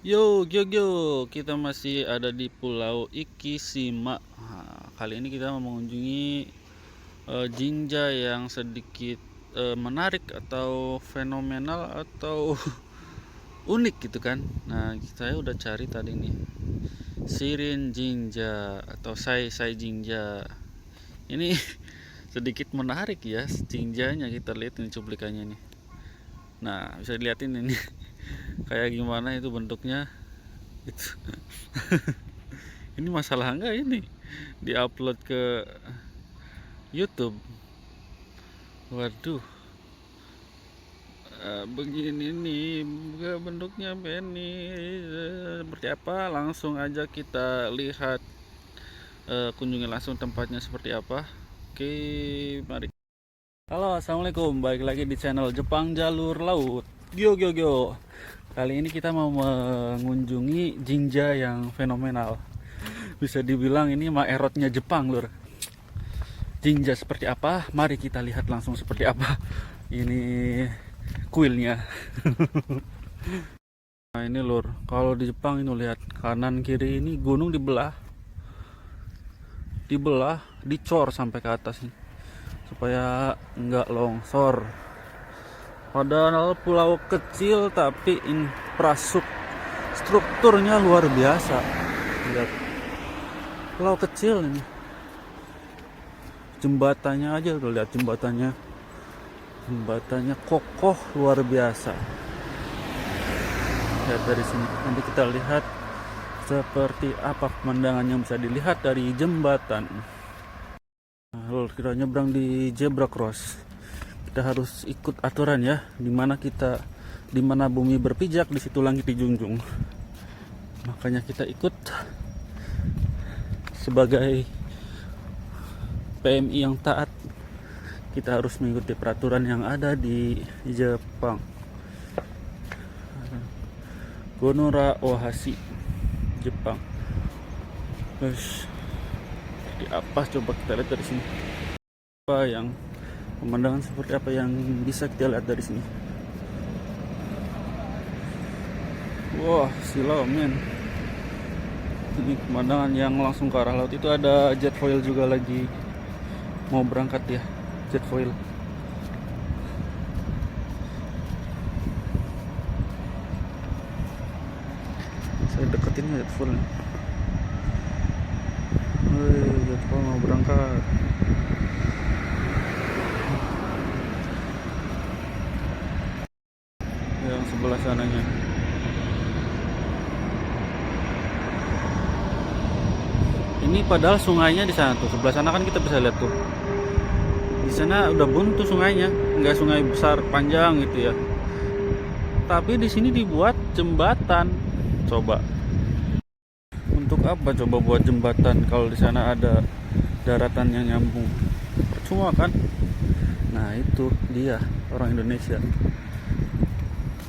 Yo, kita masih ada di Pulau Ikishima. Nah, kali ini kita mau mengunjungi Jinja yang sedikit menarik atau fenomenal atau unik gitu kan. Nah, saya udah cari tadi nih, Shirin Jinja atau Sai Jinja. Ini sedikit menarik ya, Jinjanya. Kita lihat ini cuplikannya nih. Nah, bisa dilihatin ini kayak gimana itu bentuknya. Itu ini masalah enggak ini diupload ke YouTube? Waduh, begini nih bentuknya Benny. Seperti apa? Langsung aja kita lihat, kunjungi langsung tempatnya seperti apa. Oke, mari. Halo, assalamualaikum. Balik lagi di channel Jepang Jalur Laut. Gyo. Kali ini kita mau mengunjungi Jinja yang fenomenal. Bisa dibilang ini maerotnya Jepang, lur. Jinja seperti apa? Mari kita lihat langsung seperti apa ini kuilnya. Nah ini lur, kalau di Jepang ini lihat kanan kiri ini gunung dibelah, dicor sampai ke atas nih, supaya nggak longsor. Padahal pulau kecil tapi infrastrukturnya luar biasa. Lihat, pulau kecil ini. Jembatannya aja tuh, lihat jembatannya kokoh luar biasa. Lihat dari sini, nanti kita lihat seperti apa pemandangan yang bisa dilihat dari jembatan. Nah, lalu kita nyebrang di zebra cross, kita harus ikut aturan ya, dimana bumi berpijak di situ langit dijunjung. Makanya kita ikut sebagai PMI yang taat. Kita harus mengikuti peraturan yang ada di Jepang. Gonora Ohashi, Jepang. Terus seperti apa coba kita lihat dari sini. Pemandangan seperti apa yang bisa kita lihat dari sini. Wah, silau men. Ini pemandangan yang langsung ke arah laut. Itu ada jet foil juga lagi mau berangkat ya, jet foil. Saya deketin jet foil. Jet foil mau berangkat. Yang sebelah sananya. Ini padahal sungainya di sana tuh, sebelah sana kan kita bisa lihat tuh. Di sana udah buntu sungainya, nggak sungai besar panjang gitu ya. Tapi di sini dibuat jembatan. Coba. Untuk apa coba buat jembatan kalau di sana ada daratan yang nyambung? Percuma kan? Nah, itu dia orang Indonesia.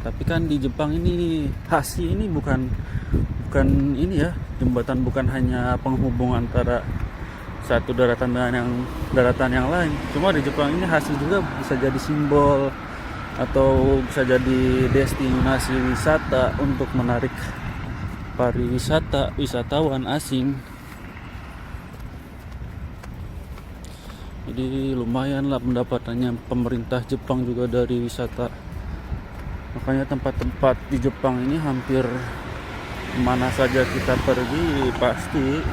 Tapi kan di Jepang ini Hashi ini bukan ini ya, jembatan bukan hanya penghubung antara satu daratan dengan daratan yang lain. Cuma di Jepang ini Hashi juga bisa jadi simbol atau bisa jadi destinasi wisata untuk menarik wisatawan asing. Jadi lumayan lah pendapatannya pemerintah Jepang juga dari wisata. Makanya tempat-tempat di Jepang ini hampir mana saja kita pergi pasti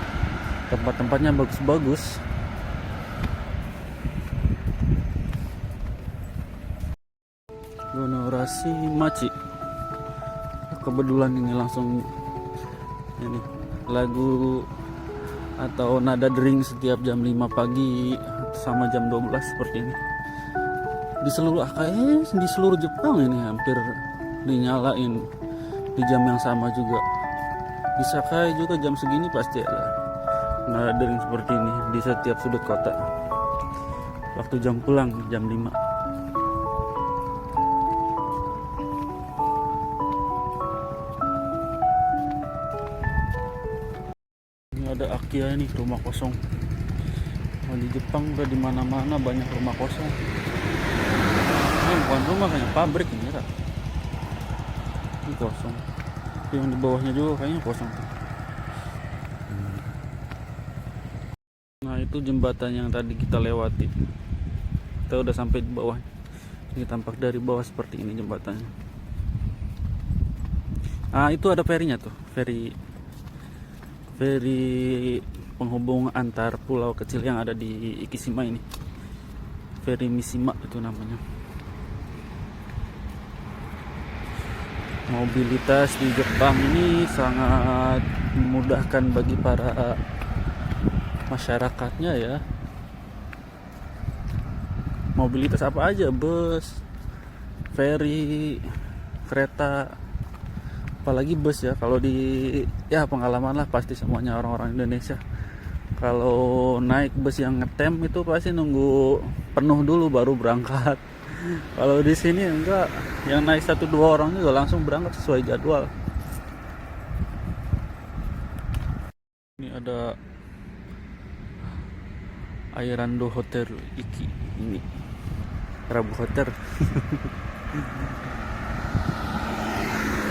tempat-tempatnya bagus-bagus. Gonorashi Machi. Kebetulan ini langsung ini lagu atau nada dering setiap jam 5 pagi sama jam 12 seperti ini. Di seluruh Jepang ini hampir dinyalain di jam yang sama juga. Di Sakai juga jam segini pasti ada nada dering seperti ini di setiap sudut kota. Waktu jam pulang jam 5. Ini ada Akia ini, rumah kosong. Nah, di Jepang udah di mana-mana banyak rumah kosong. Ini bukan rumah, kayak pabrik ini ya. Ini kosong. Tapi yang di bawahnya juga kayaknya kosong. Nah itu jembatan yang tadi kita lewati. Kita udah sampai di bawah. Ini tampak dari bawah seperti ini jembatannya. Ah itu ada ferinya tuh, feri penghubung antar pulau kecil yang ada di Ikishima ini. Feri Mishima itu namanya. Mobilitas di Jepang ini sangat memudahkan bagi para masyarakatnya ya. Mobilitas apa aja, bus, feri, kereta, apalagi bus ya. Kalau di ya pengalaman lah pasti semuanya orang-orang Indonesia. Kalau naik bus yang ngetem itu pasti nunggu penuh dulu baru berangkat. Kalau di sini enggak, yang naik 1-2 orang juga langsung berangkat sesuai jadwal. Ini ada Airando Hotel Iki ini. Rabu Hotel.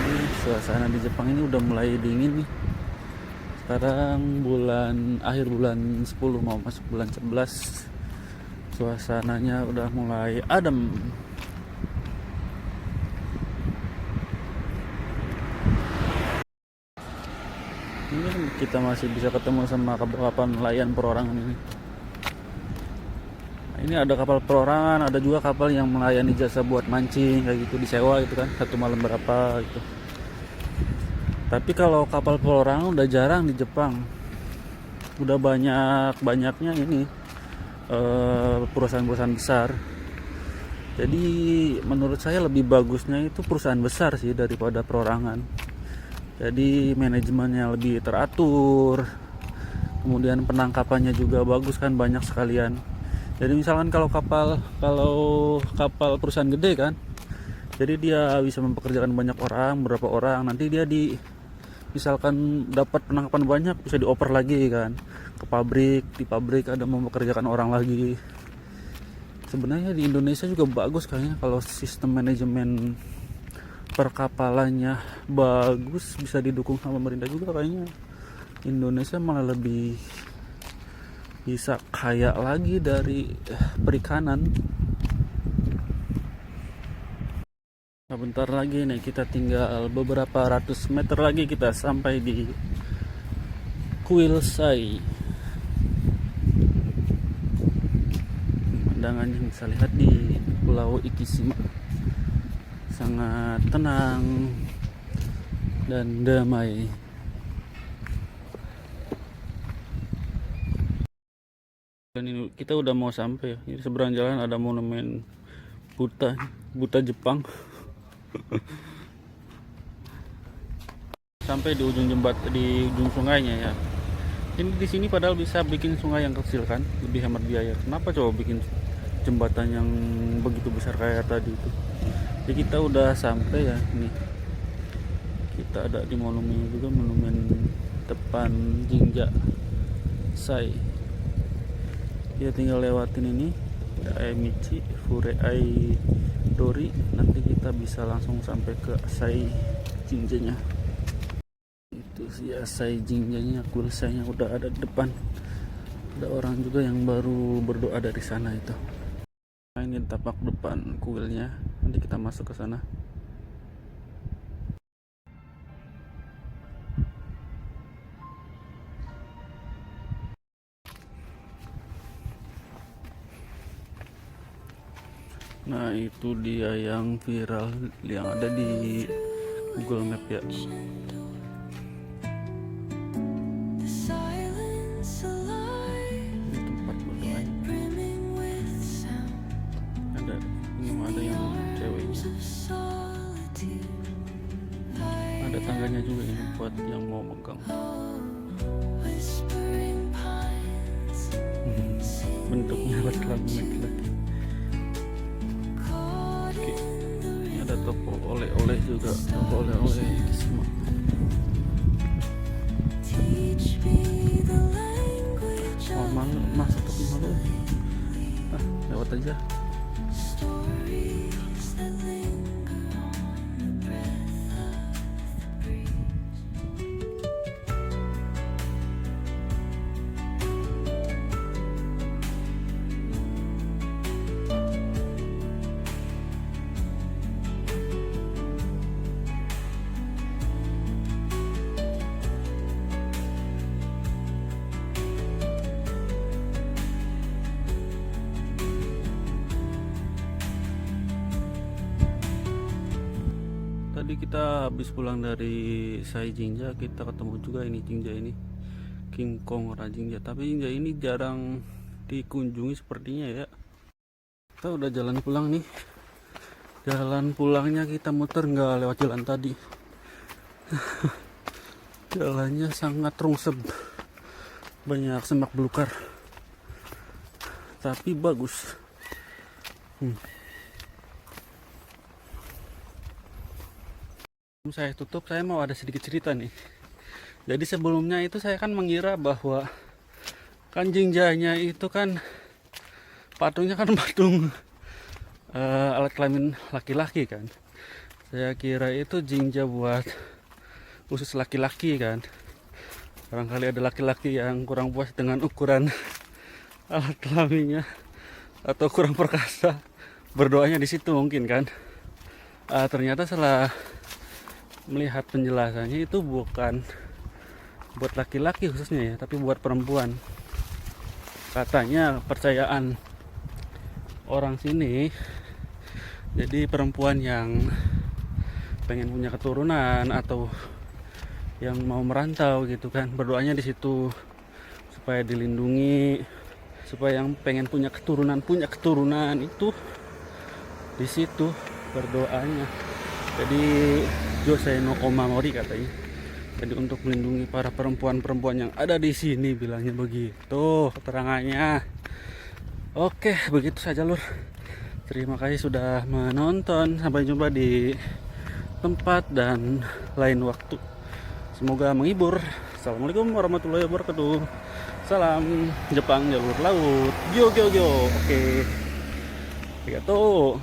Ini suasana di Jepang ini udah mulai dingin nih. Sekarang akhir bulan 10 mau masuk bulan 11. Suasananya udah mulai adem. Ini kita masih bisa ketemu sama kapal nelayan perorangan ini. Ini ada kapal perorangan, ada juga kapal yang melayani jasa buat mancing kayak gitu, disewa gitu kan, 1 malam berapa gitu. Tapi kalau kapal perorangan udah jarang di Jepang. Udah banyaknya ini perusahaan-perusahaan besar. Jadi menurut saya lebih bagusnya itu perusahaan besar sih daripada perorangan. Jadi manajemennya lebih teratur. Kemudian penangkapannya juga bagus kan, banyak sekalian. Jadi misalkan kalau kapal perusahaan gede kan, jadi dia bisa mempekerjakan banyak orang, berapa orang, nanti dia misalkan dapat penangkapan banyak bisa dioper lagi kan ke pabrik, di pabrik ada mempekerjakan orang lagi. Sebenarnya di Indonesia juga bagus kayaknya kalau sistem manajemen perkapalannya bagus, bisa didukung sama pemerintah juga, kayaknya Indonesia malah lebih bisa kaya lagi dari perikanan. Nah, bentar lagi nih, kita tinggal beberapa ratus meter lagi kita sampai di Kuilsai. Pemandangan yang bisa lihat di Pulau Ikishima sangat tenang dan damai. Dan ini kita udah mau sampai. Di seberang jalan ada monumen Buddha Jepang. Sampai di ujung di ujung sungainya ya. Ini di sini padahal bisa bikin sungai yang kecil kan, lebih hemat biaya. Kenapa coba bikin jembatan yang begitu besar kayak tadi itu? Jadi kita udah sampai ya ini. Kita ada di monumen juga, monumen depan Jinja Sai. Kita tinggal lewatin ini Aemichi Fureai Dori, nanti kita bisa langsung sampai ke Sai Jinjanya. Itu sih Sai Jinjanya, kuilsainya udah ada di depan. Ada orang juga yang baru berdoa dari sana itu. Nah, ini tapak depan kuilnya, nanti kita masuk ke sana. Nah itu dia yang viral yang ada di Google Map ya. Ini tempat berdoanya. Ada yang ceweknya. Ada tangganya juga ini buat yang mau megang. Bentuknya laki-laki. Ada toko oleh-oleh juga, toko oleh-oleh Ikishima. Masuk tapi malu. Lewat aja. kita habis pulang dari Sai Jinja, kita ketemu juga ini Jinja ini, King Kong orang Jinja. Tapi Jinja ini jarang dikunjungi sepertinya ya. Kita udah jalan pulang nih. Jalan pulangnya kita muter nggak lewat jalan tadi. Jalannya sangat rungsep, banyak semak belukar, tapi bagus. Saya tutup, saya mau ada sedikit cerita nih. Jadi sebelumnya itu saya kan mengira bahwa kan Jinjanya itu kan patungnya kan patung alat kelamin laki-laki kan. Saya kira itu Jinja buat khusus laki-laki kan. Barangkali ada laki-laki yang kurang puas dengan ukuran alat kelaminnya atau kurang perkasa, berdoanya di situ mungkin kan. Ternyata setelah melihat penjelasannya itu bukan buat laki-laki khususnya ya, tapi buat perempuan. Katanya percayaan orang sini, jadi perempuan yang pengen punya keturunan atau yang mau merantau gitu kan, berdoanya di situ supaya dilindungi, supaya yang pengen punya keturunan itu di situ berdoanya. Jadi Josei no Omamori katanya. Jadi untuk melindungi para perempuan-perempuan yang ada di sini, bilangnya begitu keterangannya. Oke, begitu saja lur. Terima kasih sudah menonton. Sampai jumpa di tempat dan lain waktu. Semoga menghibur. Assalamualaikum warahmatullahi wabarakatuh. Salam Jepang jalur laut. Gyo gyo gyo. Oke. Arigatou.